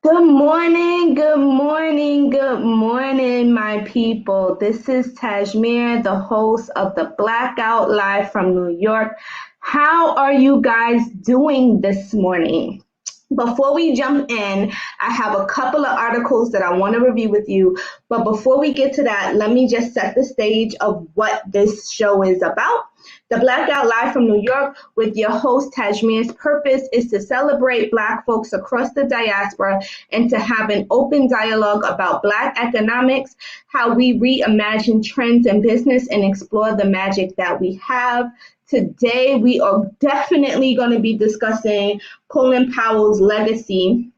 Good morning, good morning, good morning, my people. This is Tasemere, the host of the Blackout live from New York. How are you guys doing this morning? Before we jump in, I have a couple of articles that I want to review with you. But before we get to that, let me just set the stage of what this show is about. The Blackout Live from New York with your host, Tajmir's purpose is to celebrate Black folks across the diaspora and to have an open dialogue about Black economics, how we reimagine trends in business and explore the magic that we have. Today, we are definitely going to be discussing Colin Powell's legacy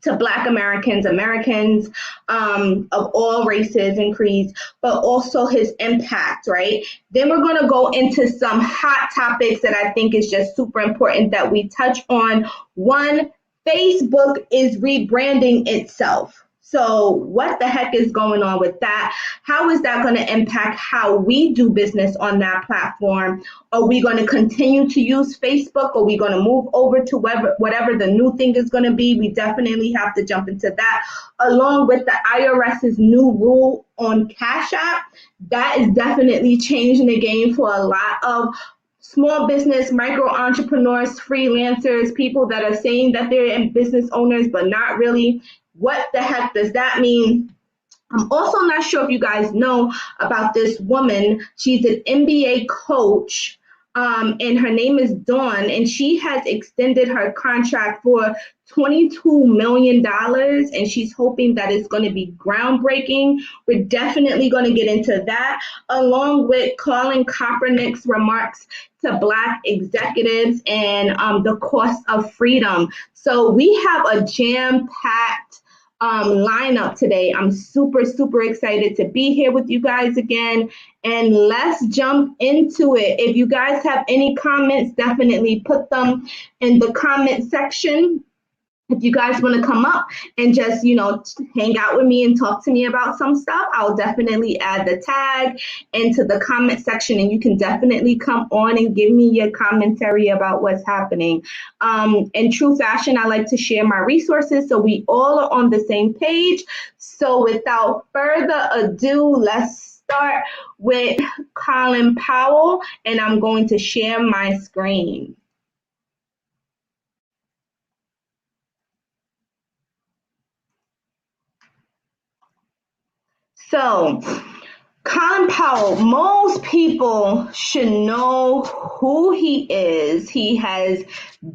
to Black Americans, of all races and creeds, but also his impact, right? Then we're going to go into some hot topics that I think is just super important that we touch on. One, Facebook is rebranding itself. So what the heck is going on with that? How is that going to impact how we do business on that platform? Are we going to continue to use Facebook? Are we going to move over to whatever the new thing is going to be? We definitely have to jump into that, along with the IRS's new rule on Cash App. That is definitely changing the game for a lot of small business, micro entrepreneurs, freelancers, people that are saying that they're business owners, but not really. What the heck does that mean? I'm also not sure if you guys know about this woman. She's an NBA coach, and her name is Dawn, and she has extended her contract for $22 million, and she's hoping that it's going to be groundbreaking. We're definitely going to get into that, along with Colin Kaepernick's remarks to Black executives and the cost of freedom. So we have a jam-packed lineup today. I'm super, super excited to be here with you guys again. And let's jump into it. If you guys have any comments, definitely put them in the comment section. If you guys want to come up and just, hang out with me and talk to me about some stuff, I'll definitely add the tag into the comment section, and you can definitely come on and give me your commentary about what's happening. In true fashion, I like to share my resources so we all are on the same page. So without further ado, let's start with Colin Powell, and I'm going to share my screen. So, Colin Powell, most people should know who he is. He has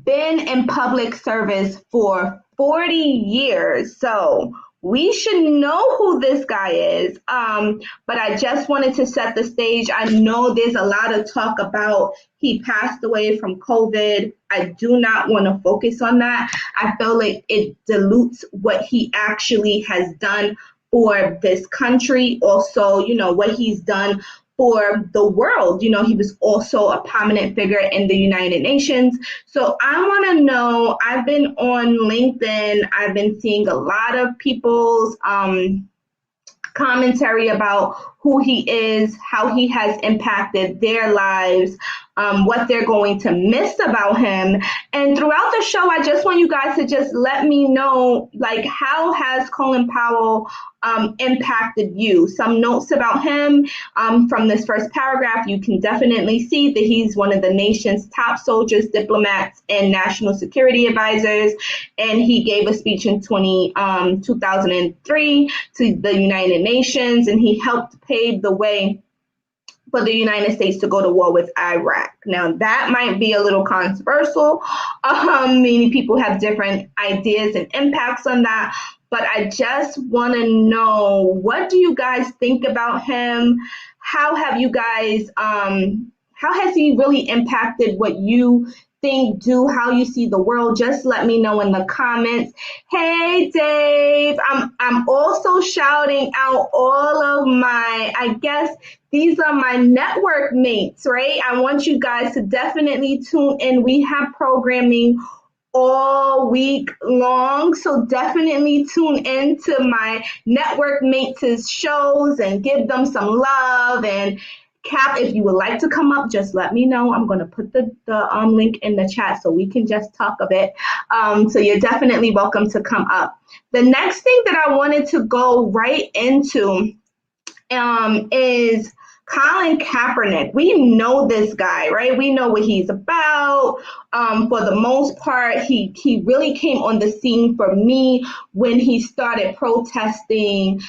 been in public service for 40 years. So, we should know who this guy is. But I just wanted to set the stage. I know there's a lot of talk about he passed away from COVID. I do not want to focus on that. I feel like it dilutes what he actually has done for this country, also, what he's done for the world. He was also a prominent figure in the United Nations. So I want to know, I've been on LinkedIn, I've been seeing a lot of people's commentary about who he is, how he has impacted their lives, what they're going to miss about him. And throughout the show, I just want you guys to just let me know, how has Colin Powell impacted you? Some notes about him from this first paragraph. You can definitely see that he's one of the nation's top soldiers, diplomats, and national security advisors. And he gave a speech in 2003 to the United Nations, and he helped pave the way for the United States to go to war with Iraq. Now, that might be a little controversial. Many people have different ideas and impacts on that. But I just want to know, what do you guys think about him? How have you guys, how has he really impacted what you think, how you see the world? Just let me know in the comments. Hey, Dave, I'm also shouting out all of my, I guess, these are my network mates, right? I want you guys to definitely tune in. We have programming all week long, so definitely tune in to my network mates' shows and give them some love and Cap, if you would like to come up, just let me know. I'm going to put the link in the chat so we can just talk a bit. So you're definitely welcome to come up. The next thing that I wanted to go right into is Colin Kaepernick. We know this guy, right? We know what he's about. For the most part, he really came on the scene for me when he started protesting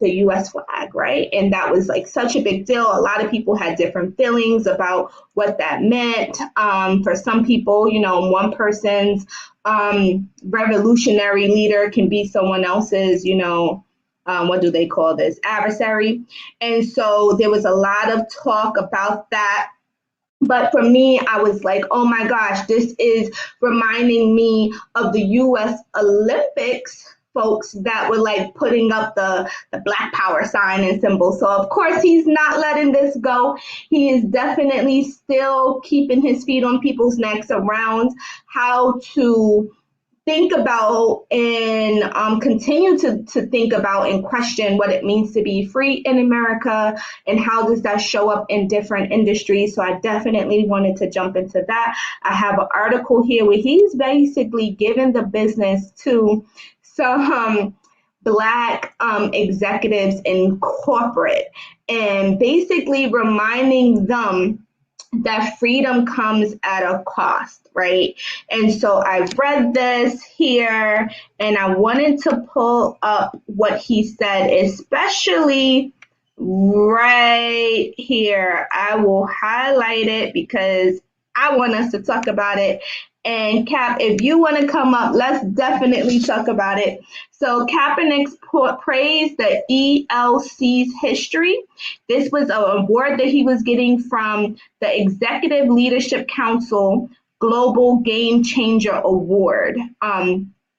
the U.S. flag, right? And that was like such a big deal. A lot of people had different feelings about what that meant. For some people, one person's revolutionary leader can be someone else's, what do they call this? Adversary. And so there was a lot of talk about that. But for me, I was like, oh my gosh, this is reminding me of the U.S. Olympics folks that were like putting up the Black Power sign and symbol. So of course, he's not letting this go. He is definitely still keeping his feet on people's necks around how to think about and continue to think about and question what it means to be free in America and how does that show up in different industries. So I definitely wanted to jump into that. I have an article here where he's basically given the business to some Black executives in corporate and basically reminding them that freedom comes at a cost, right? And so I read this here and I wanted to pull up what he said, especially right here. I will highlight it because I want us to talk about it. And Cap, if you want to come up, let's definitely talk about it. So Kaepernick praised the ELC's history. This was an award that he was getting from the Executive Leadership Council Global Game Changer Award,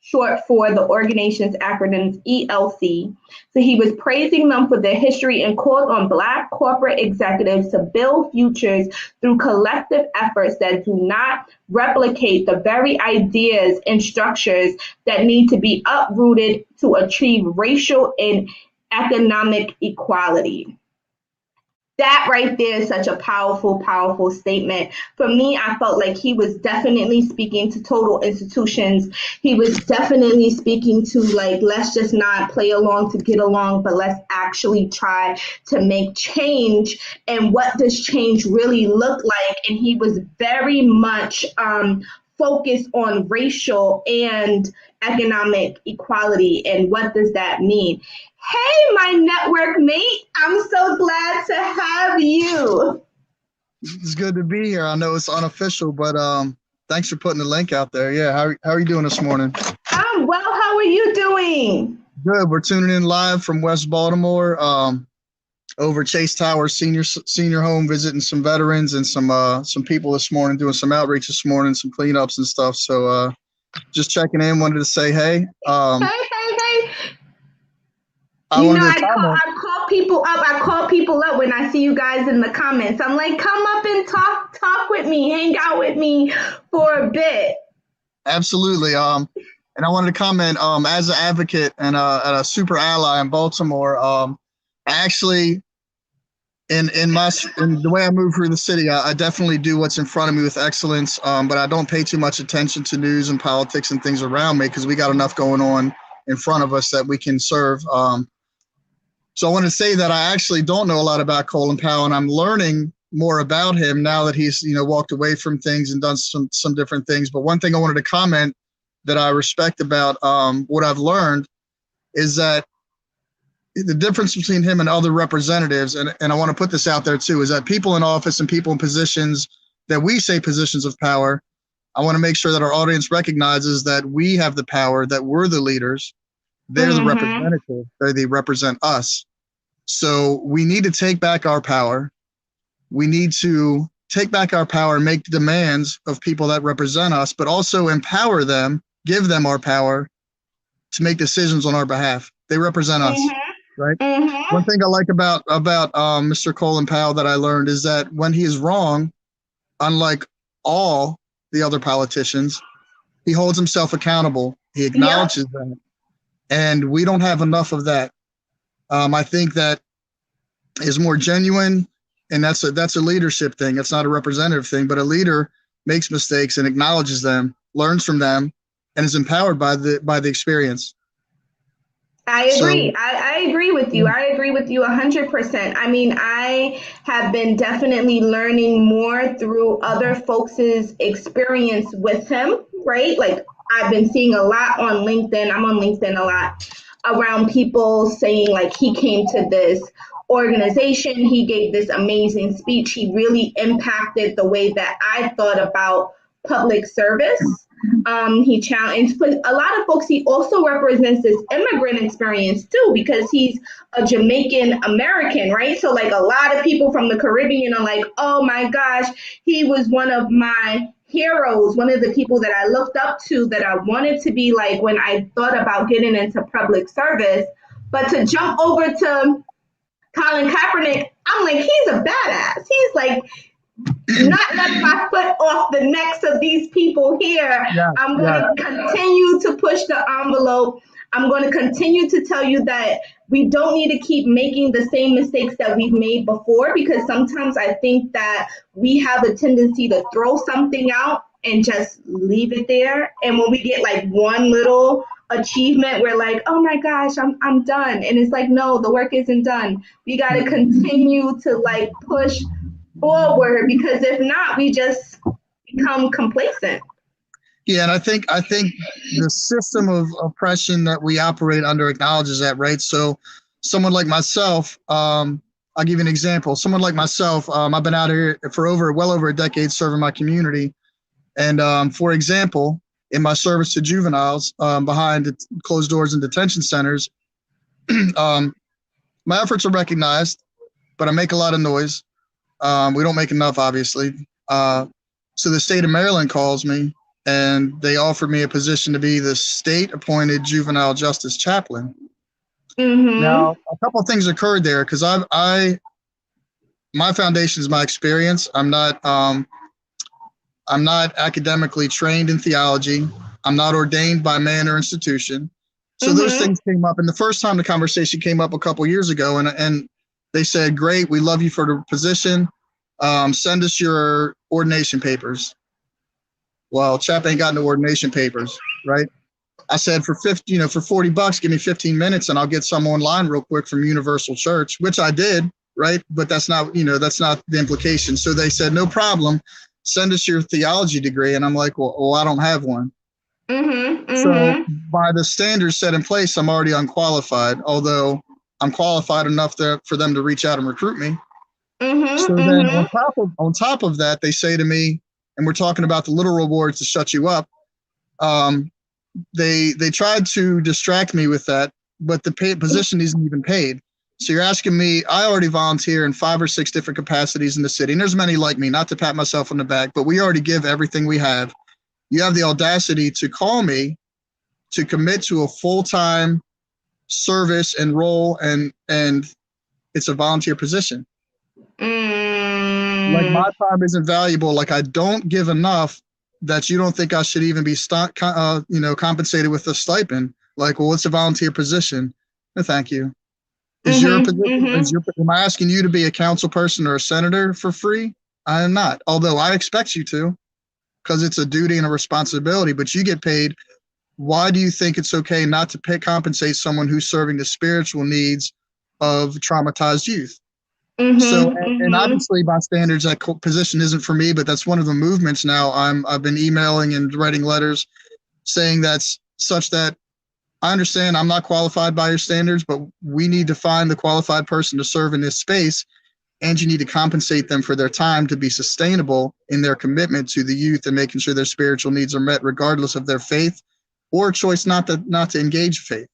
short for the organization's acronyms ELC. So he was praising them for their history and called on Black corporate executives to build futures through collective efforts that do not replicate the very ideas and structures that need to be uprooted to achieve racial and economic equality. That right there is such a powerful, powerful statement. For me, I felt like he was definitely speaking to total institutions. He was definitely speaking to like, let's just not play along to get along, but let's actually try to make change. And what does change really look like? And he was very much focused on racial and economic equality. And what does that mean? Hey, my network mate, I'm so glad to have you. It's good to be here. I know it's unofficial, but thanks for putting the link out there. Yeah, how are you doing this morning? I'm well. How are you doing? Good. We're tuning in live from West Baltimore, over Chase Tower senior home, visiting some veterans and some people this morning, doing some outreach this morning, some cleanups and stuff. So just checking in. Wanted to say hey. Hey. I call people up. I call people up when I see you guys in the comments. I'm like, come up and talk with me, hang out with me for a bit. Absolutely. And I wanted to comment as an advocate and a super ally in Baltimore. I actually, in the way I move through the city, I definitely do what's in front of me with excellence. But I don't pay too much attention to news and politics and things around me because we got enough going on in front of us that we can serve. So I want to say that I actually don't know a lot about Colin Powell, and I'm learning more about him now that he's walked away from things and done some different things. But one thing I wanted to comment that I respect about what I've learned is that the difference between him and other representatives, and I want to put this out there too, is that people in office and people in positions that we say positions of power, I want to make sure that our audience recognizes that we have the power, that we're the leaders. They're the representative. They represent us. So we need to take back our power. We need to take back our power and make demands of people that represent us, but also empower them, give them our power to make decisions on our behalf. They represent us, right? One thing I like about Mr. Colin Powell that I learned is that when he is wrong, unlike all the other politicians, he holds himself accountable. He acknowledges that. And we don't have enough of that. I think that is more genuine and that's a leadership thing. It's not a representative thing, but a leader makes mistakes and acknowledges them, learns from them, and is empowered by the experience. I agree. I agree with you. I agree with you 100%. I mean, I have been definitely learning more through other folks' experience with him, right? Like I've been seeing a lot on LinkedIn. I'm on LinkedIn a lot around people saying like he came to this organization, he gave this amazing speech, he really impacted the way that I thought about public service. He challenged, but a lot of folks, he also represents this immigrant experience too, because he's a Jamaican American, right? So like a lot of people from the Caribbean are like, oh my gosh, he was one of my heroes, one of the people that I looked up to, that I wanted to be like when I thought about getting into public service. But to jump over to Colin Kaepernick, I'm like, he's a badass. He's like, not letting my foot off the necks of these people here. Yeah, I'm going to continue to push the envelope. I'm going to continue to tell you that we don't need to keep making the same mistakes that we've made before, because sometimes I think that we have a tendency to throw something out and just leave it there. And when we get like one little achievement, we're like, oh my gosh, I'm done. And it's like, no, the work isn't done. We got to continue to like push forward, because if not, we just become complacent. Yeah, and I think the system of oppression that we operate under acknowledges that, right? So someone like myself, I'll give you an example. Someone like myself, I've been out here for well over a decade serving my community. And for example, in my service to juveniles behind closed doors in detention centers, my efforts are recognized, but I make a lot of noise. We don't make enough, obviously. So the state of Maryland calls me, and they offered me a position to be the state-appointed juvenile justice chaplain. Mm-hmm. Now, a couple of things occurred there, because my foundation is my experience. I'm not academically trained in theology. I'm not ordained by man or institution. So those things came up, and the first time the conversation came up a couple of years ago, and they said, great, we love you for the position. Send us your ordination papers. Well, chap ain't got no ordination papers, right? I said, for $40, give me 15 minutes and I'll get some online real quick from Universal Church, which I did, right? But that's not the implication. So they said, no problem. Send us your theology degree. And I'm like, well, I don't have one. So by the standards set in place, I'm already unqualified, although I'm qualified enough for them to reach out and recruit me. So then on top of that, they say to me, and we're talking about the little rewards to shut you up. They tried to distract me with that, but the position isn't even paid. So you're asking me, I already volunteer in 5 or 6 different capacities in the city, and there's many like me, not to pat myself on the back, but we already give everything we have. You have the audacity to call me to commit to a full-time service and role, and it's a volunteer position. Like my time isn't valuable. Like I don't give enough that you don't think I should even be compensated with a stipend. Like, well, it's a volunteer position. No, thank you. Is your position? Am I asking you to be a council person or a senator for free? I am not. Although I expect you to, because it's a duty and a responsibility. But you get paid. Why do you think it's okay not to compensate someone who's serving the spiritual needs of traumatized youth? And obviously by standards, that position isn't for me, but that's one of the movements now. I've been emailing and writing letters saying that's such that I understand I'm not qualified by your standards, but we need to find the qualified person to serve in this space. And you need to compensate them for their time to be sustainable in their commitment to the youth and making sure their spiritual needs are met, regardless of their faith or choice not to engage faith.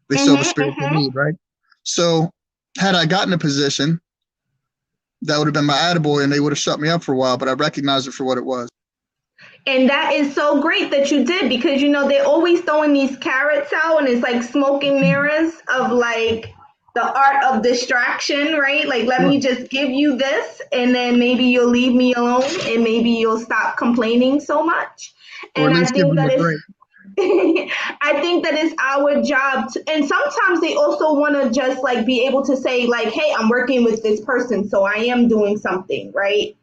They still have a spiritual need, right? So had I gotten a position, that would have been my attaboy, and they would have shut me up for a while, but I recognized it for what it was. And that is so great that you did, because, they're always throwing these carrots out, and it's like smoking mirrors of like the art of distraction, right? Like, let me just give you this, and then maybe you'll leave me alone, and maybe you'll stop complaining so much. Or And at I least give think them that a is, break. I think that it's our job to, and sometimes they also want to just like be able to say like, hey, I'm working with this person, so I am doing something, right?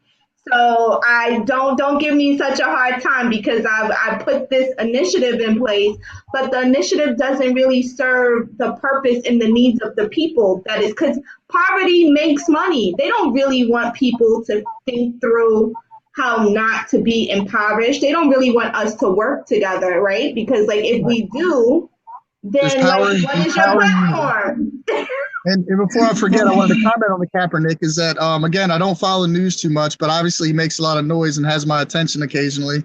So I don't give me such a hard time because I put this initiative in place, but the initiative doesn't really serve the purpose and the needs of the people. That is because poverty makes money. They don't really want people to think through how not to be impoverished. They don't really want us to work together, right? Because like if we do, There's then power like in what is your empowering unity. platform? And before I forget, I wanted to comment on the Kaepernick is that, again, I don't follow news too much, but obviously he makes a lot of noise and has my attention occasionally.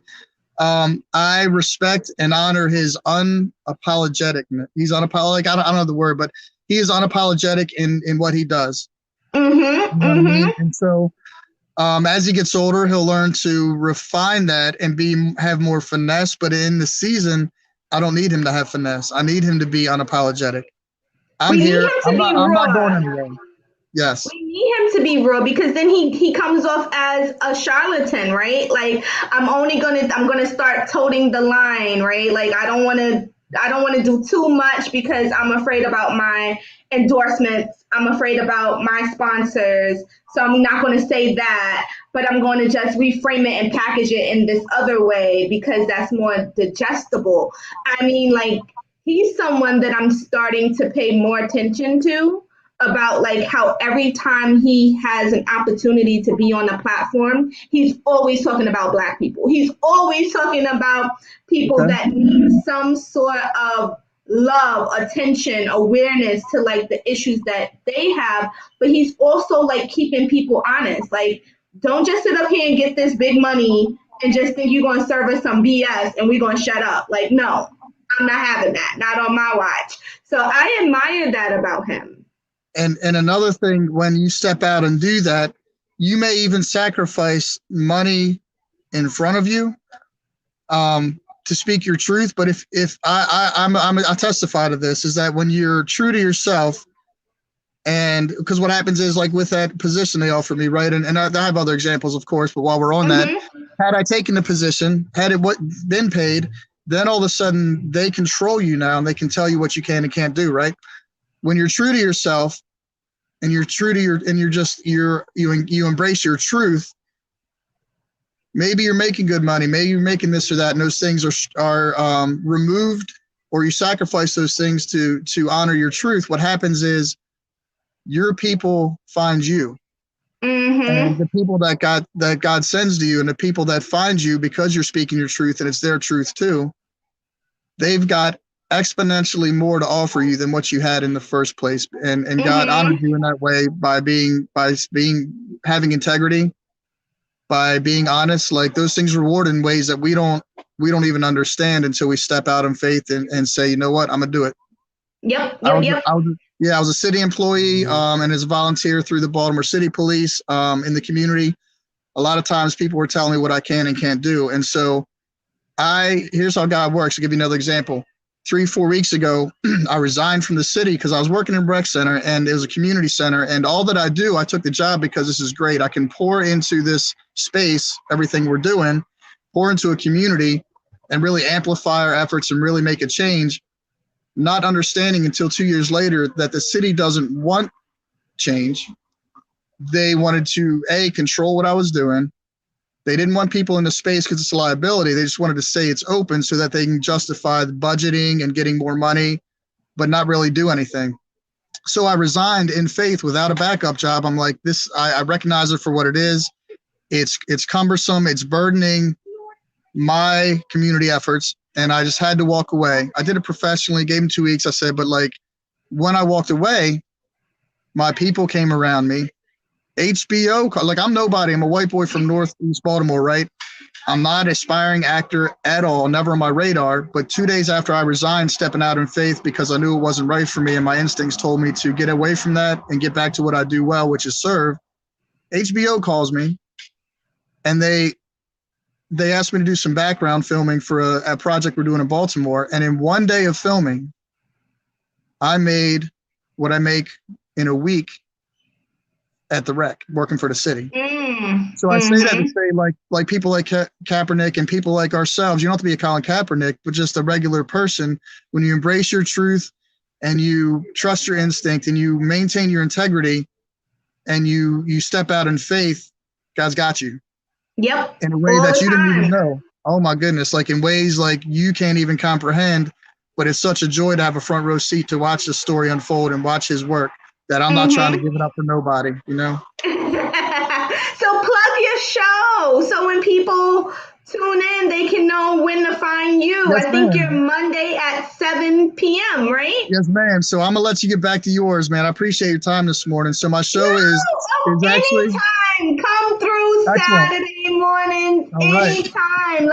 I respect and honor his unapologetic. He's unapologetic. I don't know the word, but he is unapologetic in what he does. Mm-hmm, You know what I mm-hmm. mean? And so as he gets older, he'll learn to refine that and have more finesse. But in the season, I don't need him to have finesse. I need him to be unapologetic. I'm We need here. him to I'm be not. I'm not going raw. anywhere. Yes. We need him to be real because then he comes off as a charlatan, right? Like I'm gonna start toting the line, right? Like I don't want to do too much because I'm afraid about my endorsements. I'm afraid about my sponsors. So I'm not going to say that, but I'm going to just reframe it and package it in this other way because that's more digestible. I mean, like he's someone that I'm starting to pay more attention to about like how every time he has an opportunity to be on a platform, he's always talking about black people. He's always talking about people Okay. that need some sort of love, attention, awareness to like the issues that they have, but he's also like keeping people honest. Like, don't just sit up here and get this big money and just think you're going to serve us some BS and we're going to shut up. Like, no, I'm not having that. Not on my watch. So I admire that about him. And another thing, when you step out and do that, you may even sacrifice money in front of you to speak your truth. But if I testify to this is that when you're true to yourself, and because what happens is like with that position they offered me, right? And I have other examples, of course, but while we're on that, Mm-hmm. had I taken the position, had it been paid, then all of a sudden they control you now and they can tell you what you can and can't do, right? When you're true to yourself and you're true to and you embrace your truth, maybe you're making good money, maybe you're making this or that, and those things are removed, or you sacrifice those things to honor your truth. What happens is your people find you, and Mm-hmm. the people that God sends to you, and the people that find you because you're speaking your truth and it's their truth too, they've got exponentially more to offer you than what you had in the first place. And God honored Mm-hmm. you in that way by being having integrity, by being honest. Like those things reward in ways that we don't even understand until we step out in faith and say, you know what, I'm gonna do it. Yep. I Yep. was Yep. I was yeah, I was a city employee and as a volunteer through the Baltimore City Police in the community. A lot of times people were telling me what I can and can't do. And so here's how God works. I'll give you another example. 3-4 weeks ago, I resigned from the city because I was working in rec center and it was a community center. And all that I do, I took the job because this is great. I can pour into this space, everything we're doing, pour into a community and really amplify our efforts and really make a change, not understanding until 2 years later that the city doesn't want change. They wanted to, control what I was doing. They didn't want people in the space because it's a liability. They just wanted to say it's open so that they can justify the budgeting and getting more money, but not really do anything. So I resigned in faith without a backup job. I'm like, I recognize it for what it is. It's cumbersome. It's burdening my community efforts. And I just had to walk away. I did it professionally, gave them 2 weeks. I said, but like when I walked away, my people came around me. HBO, like I'm nobody. I'm a white boy from Northeast Baltimore, right? I'm not an aspiring actor at all, never on my radar. But 2 days after I resigned, stepping out in faith because I knew it wasn't right for me and my instincts told me to get away from that and get back to what I do well, which is serve. HBO calls me and they asked me to do some background filming for a project we're doing in Baltimore. And in 1 day of filming, I made what I make in a week at the rec, working for the city. So I say that to say, like people like Kaepernick and people like ourselves, you don't have to be a Colin Kaepernick, but just a regular person. When you embrace your truth and you trust your instinct and you maintain your integrity and you step out in faith, God's got you. Yep. In a way All that the you didn't even time. know. Oh my goodness, like in ways like you can't even comprehend. But it's such a joy to have a front row seat to watch the story unfold and watch his work that I'm not trying to give it up for nobody, you know? So plug your show. So when people tune in, they can know when to find you. Yes, I think you're ma'am. Monday at 7 p.m., right? Yes, ma'am. So I'm gonna let you get back to yours, man. I appreciate your time this morning. So my No, show is oh, actually anytime. Come through excellent. Saturday mornings. All right. Anytime.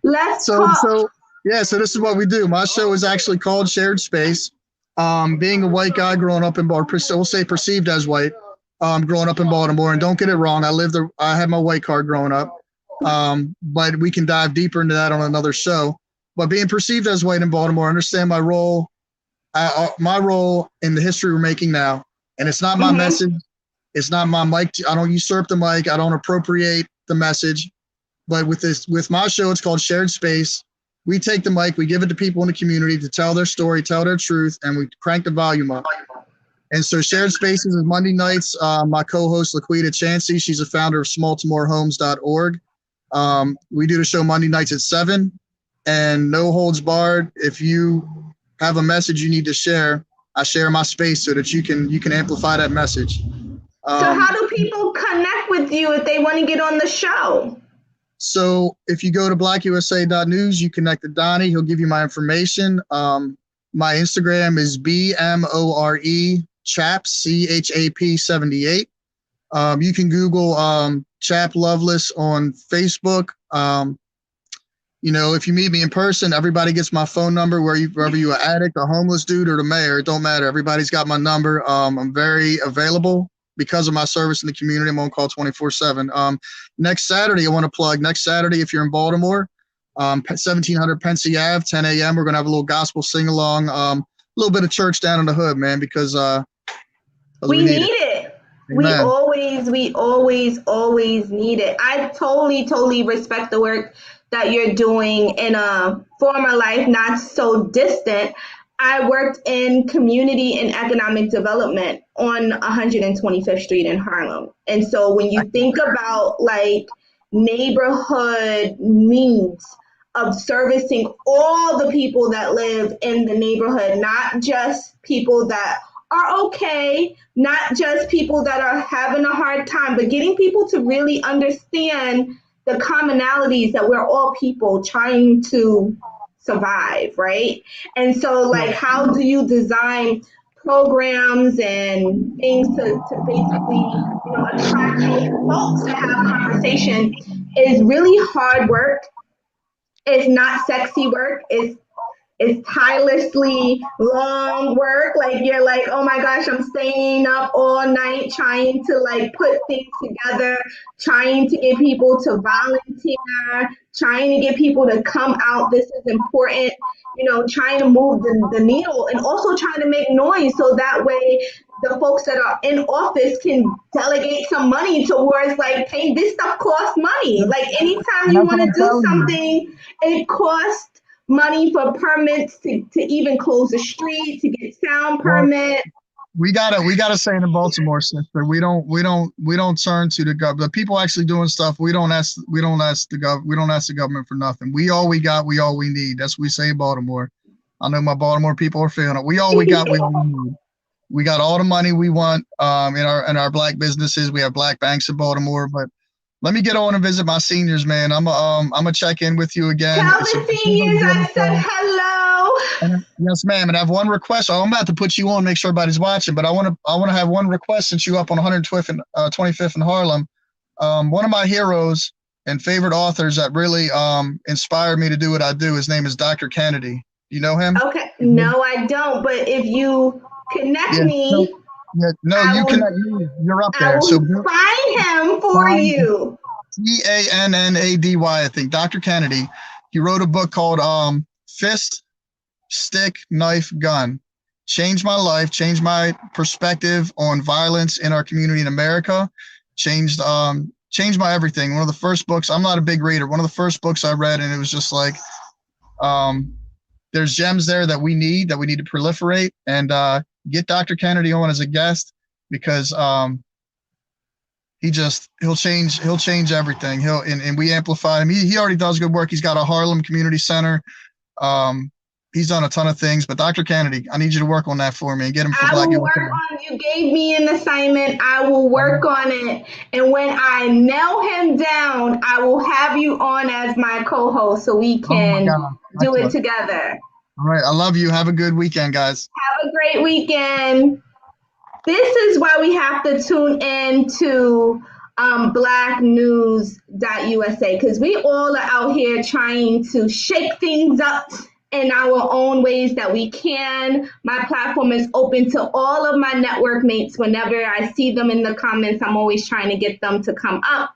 Let's So talk. so yeah, so this is what we do. My show is actually called Shared Space. Being a white guy growing up in Baltimore, we'll say perceived as white, growing up in Baltimore, and don't get it wrong, I had my white card growing up. But we can dive deeper into that on another show. But being perceived as white in Baltimore, understand my role in the history we're making now. And it's not my message. It's not my mic. I don't usurp the mic. I don't appropriate the message. But with my show, it's called Shared Space. We take the mic, we give it to people in the community to tell their story, tell their truth, and we crank the volume up. And so Shared Spaces is Monday nights. My co-host, Laquita Chansey, she's a founder of smalltomorehomes.org. We do the show Monday nights at 7, and no holds barred. If you have a message you need to share, I share my space so that you can amplify that message. So how do people connect with you if they want to get on the show? So if you go to blackusa.news, you connect to Donnie. He'll give you my information. My Instagram is BMORE Chaps, CHAP 78. You can Google Chap Loveless on Facebook. If you meet me in person, everybody gets my phone number, wherever you're an addict, a homeless dude, or the mayor, it don't matter. Everybody's got my number. I'm very available because of my service in the community. I'm on call 24/7. Next Saturday, I want to plug. Next Saturday, if you're in Baltimore, 1700 Pensy Ave, 10 a.m. We're going to have a little gospel sing-along, a little bit of church down in the hood, man, because we need it. Amen. We always need it. I totally respect the work that you're doing in a former life, not so distant. I worked in community and economic development on 125th Street in Harlem. And so when you think about like neighborhood needs of servicing all the people that live in the neighborhood, not just people that are okay, not just people that are having a hard time, but getting people to really understand the commonalities that we're all people trying to survive, right? And so like how do you design programs and things to basically attract folks to have conversation is really hard work. It's not sexy work. It's tirelessly long work. Like you're like, oh my gosh, I'm staying up all night trying to like put things together, trying to get people to volunteer, trying to get people to come out. This is important, trying to move the needle and also trying to make noise so that way the folks that are in office can delegate some money towards like, hey, this stuff costs money. Like anytime you want to do something, it costs money for permits to even close the street, to get sound permit. We gotta say in Baltimore, sister, we don't turn to the government. The people actually doing stuff, we don't ask the government for nothing. We all we need. That's what we say in Baltimore. I know my Baltimore people are feeling it. We all we need. We got all the money we want in our black businesses. We have black banks in Baltimore, but let me get on and visit my seniors, man. I'm gonna check in with you again. Tell the seniors I said hello. Yes, ma'am. And I have one request. I'm about to put you on, make sure everybody's watching, but I want to have one request since you up on 125th in Harlem. One of my heroes and favorite authors that really inspired me to do what I do. His name is Dr. Kennedy. Do you know him? Okay. No, I don't. But if you connect me. You connect me. You're up there. I will find him for you. Cannady, I think. Dr. Kennedy. He wrote a book called Fist, Stick, Knife, Gun. Changed my life, changed my perspective on violence in our community in America, changed changed my everything. One of the first books, I'm not a big reader. One of the first books I read, and it was just like, there's gems there that we need to proliferate, and get Dr. Kennedy on as a guest, because he'll change everything. And we amplify him. He already does good work. He's got a Harlem Community Center. He's done a ton of things, but Dr. Kennedy, I need you to work on that for me and get him for Black. You gave me an assignment. I will work on it. And when I nail him down, I will have you on as my co-host so we can do it together. All right. I love you. Have a good weekend, guys. Have a great weekend. This is why we have to tune in to blacknews.usa, because we all are out here trying to shake things up in our own ways that we can. My platform is open to all of my network mates. Whenever I see them in the comments, I'm always trying to get them to come up.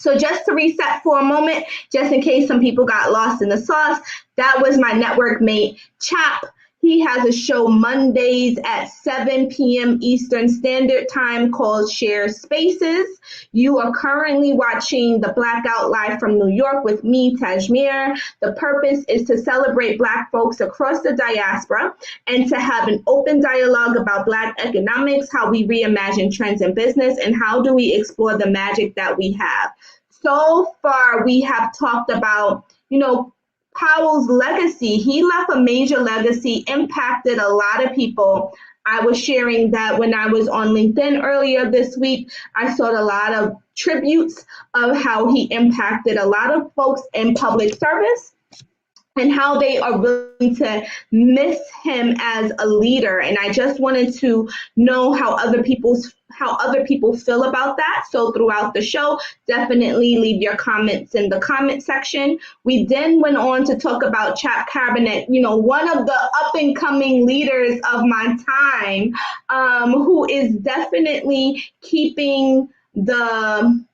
So just to reset for a moment, just in case some people got lost in the sauce, that was my network mate, Chap. He has a show Mondays at 7 p.m. Eastern Standard Time called Share Spaces. You are currently watching the Blackout live from New York with me, Tasemere. The purpose is to celebrate Black folks across the diaspora and to have an open dialogue about Black economics, how we reimagine trends in business, and how do we explore the magic that we have. So far, we have talked about, Powell's legacy. He left a major legacy, impacted a lot of people. I was sharing that when I was on LinkedIn earlier this week. I saw a lot of tributes of how he impacted a lot of folks in public service and how they are willing to miss him as a leader. And I just wanted to know how other people feel about that. So throughout the show, definitely leave your comments in the comment section. We then went on to talk about Chap Cabinet, one of the up and coming leaders of my time, who is definitely keeping the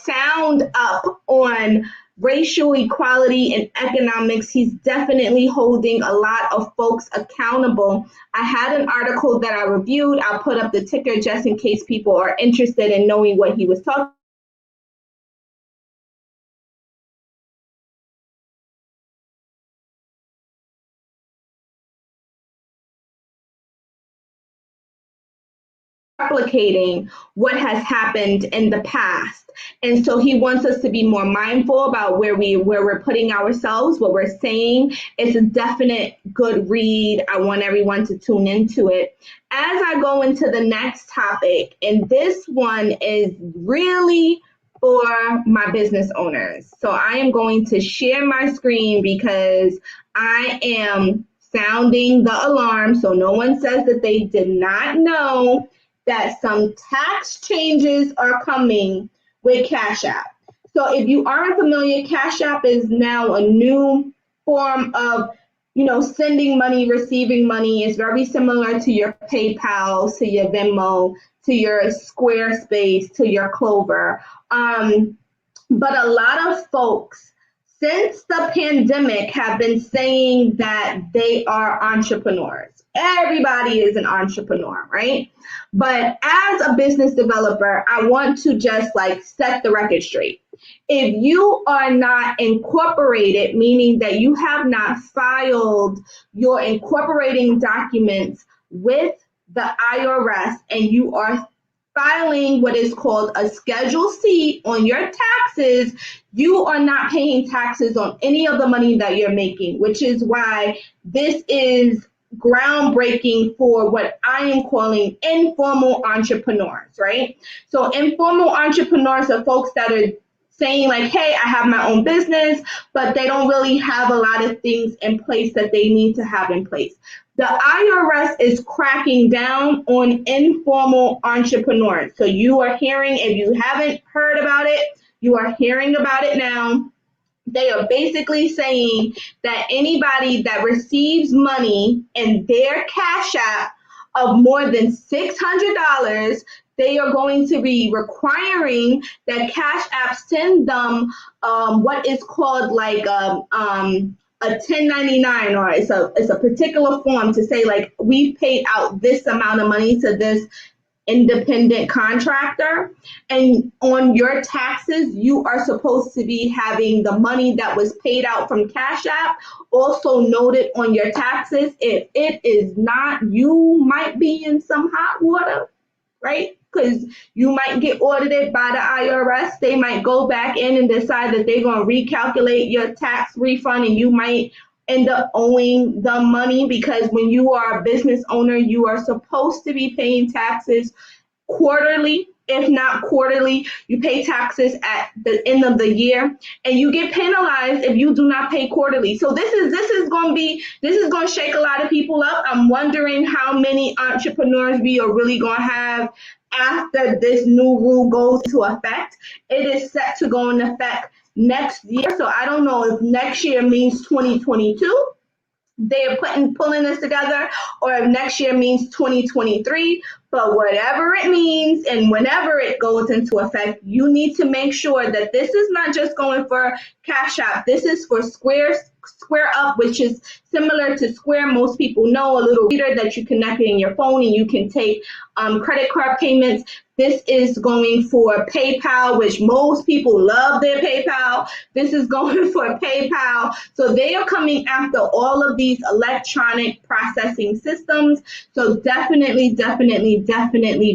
sound up on racial equality and economics. He's definitely holding a lot of folks accountable. I had an article that I reviewed. I'll put up the ticker just in case people are interested in knowing what he was talking replicating what has happened in the past. And so he wants us to be more mindful about where we're putting ourselves, what we're saying. It's a definite good read. I want everyone to tune into it. As I go into the next topic, and this one is really for my business owners. So I am going to share my screen because I am sounding the alarm so no one says that they did not know that some tax changes are coming with Cash App. So if you aren't familiar, Cash App is now a new form of, sending money, receiving money. It's very similar to your PayPal, to your Venmo, to your Squarespace, to your Clover. But a lot of folks, since the pandemic, have been saying that they are entrepreneurs. Everybody is an entrepreneur, right? But as a business developer, I want to just set the record straight. If you are not incorporated, meaning that you have not filed your incorporating documents with the IRS and you are filing what is called a Schedule C on your taxes, you are not paying taxes on any of the money that you're making, which is why this is groundbreaking for what I am calling informal entrepreneurs, right? So informal entrepreneurs are folks that are saying hey, I have my own business, but they don't really have a lot of things in place that they need to have in place. The IRS is cracking down on informal entrepreneurs. So you are hearing, if you haven't heard about it, you are hearing about it now. They are basically saying that anybody that receives money in their Cash App of more than $600, they are going to be requiring that Cash App send them what is called a 1099, or it's a particular form to say we paid out this amount of money to this independent contractor, and on your taxes you are supposed to be having the money that was paid out from Cash App also noted on your taxes. If it is not, you might be in some hot water, right? Because you might get audited by the IRS. They might go back in and decide that they're going to recalculate your tax refund, and you might end up owing the money, because when you are a business owner, you are supposed to be paying taxes quarterly. If not quarterly, you pay taxes at the end of the year, and you get penalized if you do not pay quarterly. So this is going to shake a lot of people up. I'm wondering how many entrepreneurs we are really going to have after this new rule goes into effect. It is set to go into effect next year. So I don't know if next year means 2022. They're pulling this together, or if next year means 2023, but whatever it means and whenever it goes into effect, you need to make sure that this is not just going for Cash App. This is for Square Up, which is similar to Square. Most people know, a little reader that you connect in your phone and you can take credit card payments. This is going for PayPal, which most people love their PayPal. This is going for PayPal. So they are coming after all of these electronic processing systems. So definitely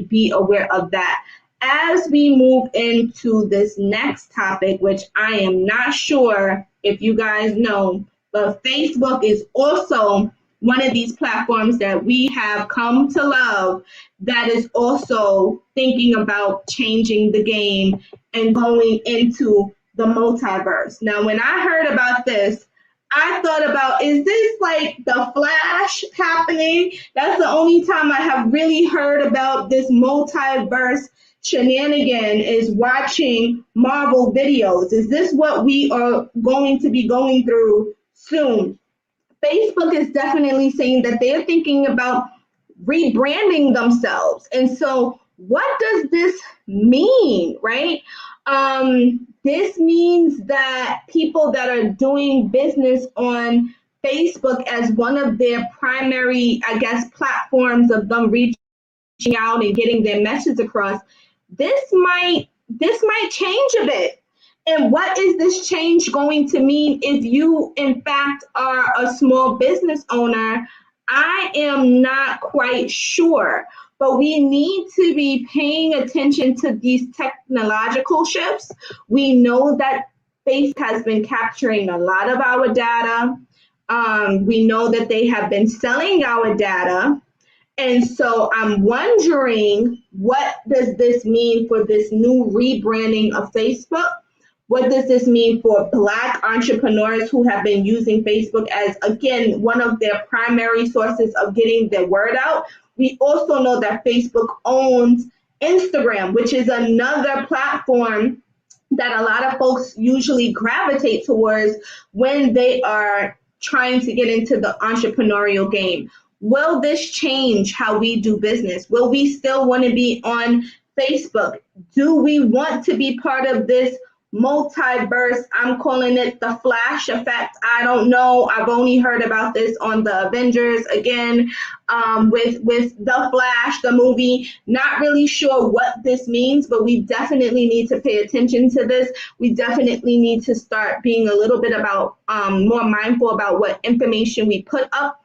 be aware of that. As we move into this next topic, which I am not sure if you guys know, but Facebook is also one of these platforms that we have come to love that is also thinking about changing the game and going into the multiverse. Now, when I heard about this, I thought about, is this like the Flash happening? That's the only time I have really heard about this multiverse shenanigan, is watching Marvel videos. Is this what we are going to be going through soon? Facebook is definitely saying that they're thinking about rebranding themselves. And so what does this mean, right? This means that people that are doing business on Facebook as one of their primary, I guess, platforms of them reaching out and getting their message across, this might change a bit. And what is this change going to mean if you, in fact, are a small business owner? I am not quite sure, but we need to be paying attention to these technological shifts. We know that Facebook has been capturing a lot of our data. We know that they have been selling our data. And so I'm wondering, what does this mean for this new rebranding of Facebook? What does this mean for Black entrepreneurs who have been using Facebook as, again, one of their primary sources of getting their word out? We also know that Facebook owns Instagram, which is another platform that a lot of folks usually gravitate towards when they are trying to get into the entrepreneurial game. Will this change how we do business? Will we still want to be on Facebook? Do we want to be part of this multiverse? I'm calling it the Flash effect. I don't know. I've only heard about this on the Avengers, again, with the Flash, the movie. Not really sure what this means, but we definitely need to pay attention to this. We definitely need to start being a little bit about more mindful about what information we put up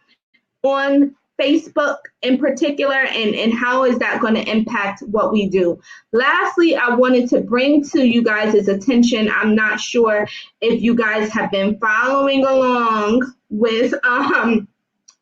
on Facebook in particular, and how is that going to impact what we do. Lastly, I wanted to bring to you guys' attention, I'm not sure if you guys have been following along with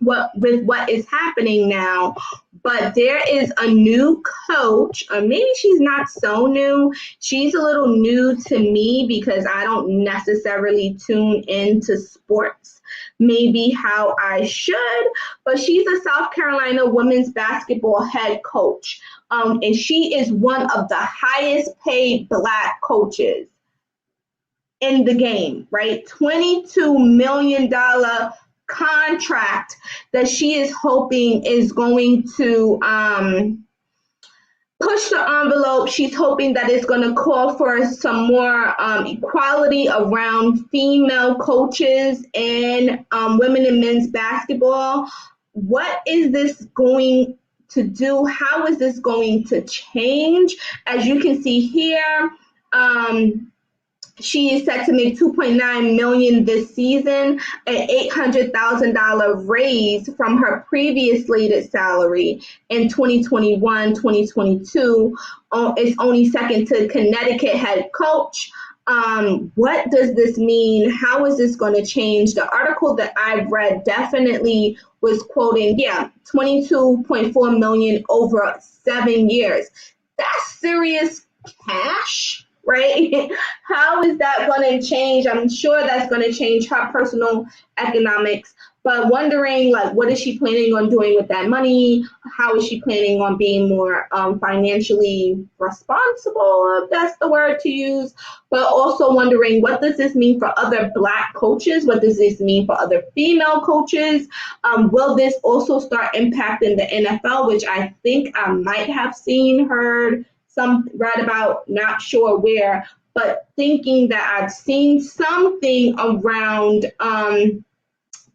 what is happening now, but there is a new coach, or maybe she's not so new. She's a little new to me because I don't necessarily tune into sports maybe how I should, but she's a South Carolina women's basketball head coach. And she is one of the highest paid Black coaches in the game, right? $22 million contract that she is hoping is going to push the envelope. She's hoping that it's going to call for some more equality around female coaches in women and men's basketball. What is this going to do? How is this going to change? As you can see here, she is set to make $2.9 million this season, an $800,000 raise from her previous slated salary in 2021, 2022. It's only second to Connecticut head coach. What does this mean? How is this going to change? The article that I've read definitely was quoting, $22.4 million over 7 years. That's serious cash. Right? How is that going to change? I'm sure that's going to change her personal economics, but wondering, like, what is she planning on doing with that money? How is she planning on being more financially responsible, if that's the word to use? But also wondering, what does this mean for other Black coaches? What does this mean for other female coaches? Will this also start impacting the NFL, which I think I might have heard some read about, not sure where, but thinking that I've seen something around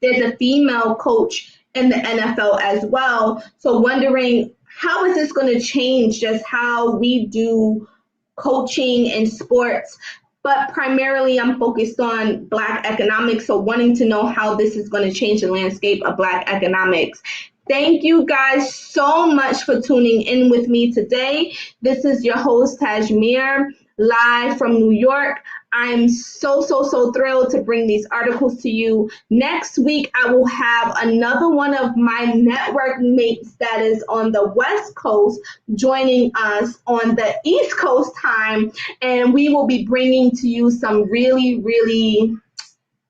there's a female coach in the NFL as well. So wondering, how is this going to change just how we do coaching in sports? But primarily I'm focused on Black economics, so wanting to know how this is going to change the landscape of Black economics. Thank you guys so much for tuning in with me today. This is your host, Tasemere, live from New York. I'm so thrilled to bring these articles to you. Next week, I will have another one of my network mates that is on the West Coast joining us on the East Coast time, and we will be bringing to you some really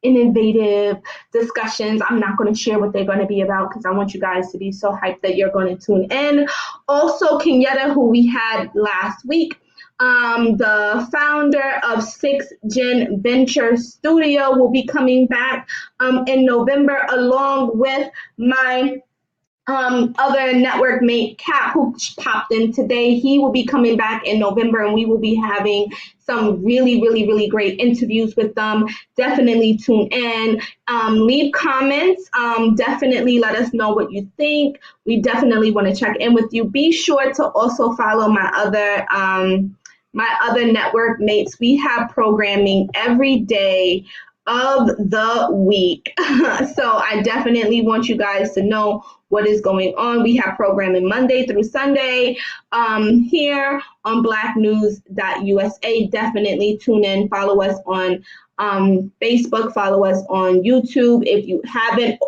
innovative discussions. I'm not going to share what they're going to be about because I want you guys to be so hyped that you're going to tune in. Also, Kenyatta, who we had last week, the founder of 6 Gen Venture Studio, will be coming back in November, along with my other network mate, Cap, who popped in today. He will be coming back in November, and we will be having some really great interviews with them. Definitely tune in. Leave comments. Definitely let us know what you think. We definitely want to check in with you. Be sure to also follow my other network mates. We have programming every day of the week. So I definitely want you guys to know what is going on. We have programming Monday through Sunday here on blacknews.usa. Definitely tune in. Follow us on Facebook. Follow us on YouTube. If you haven't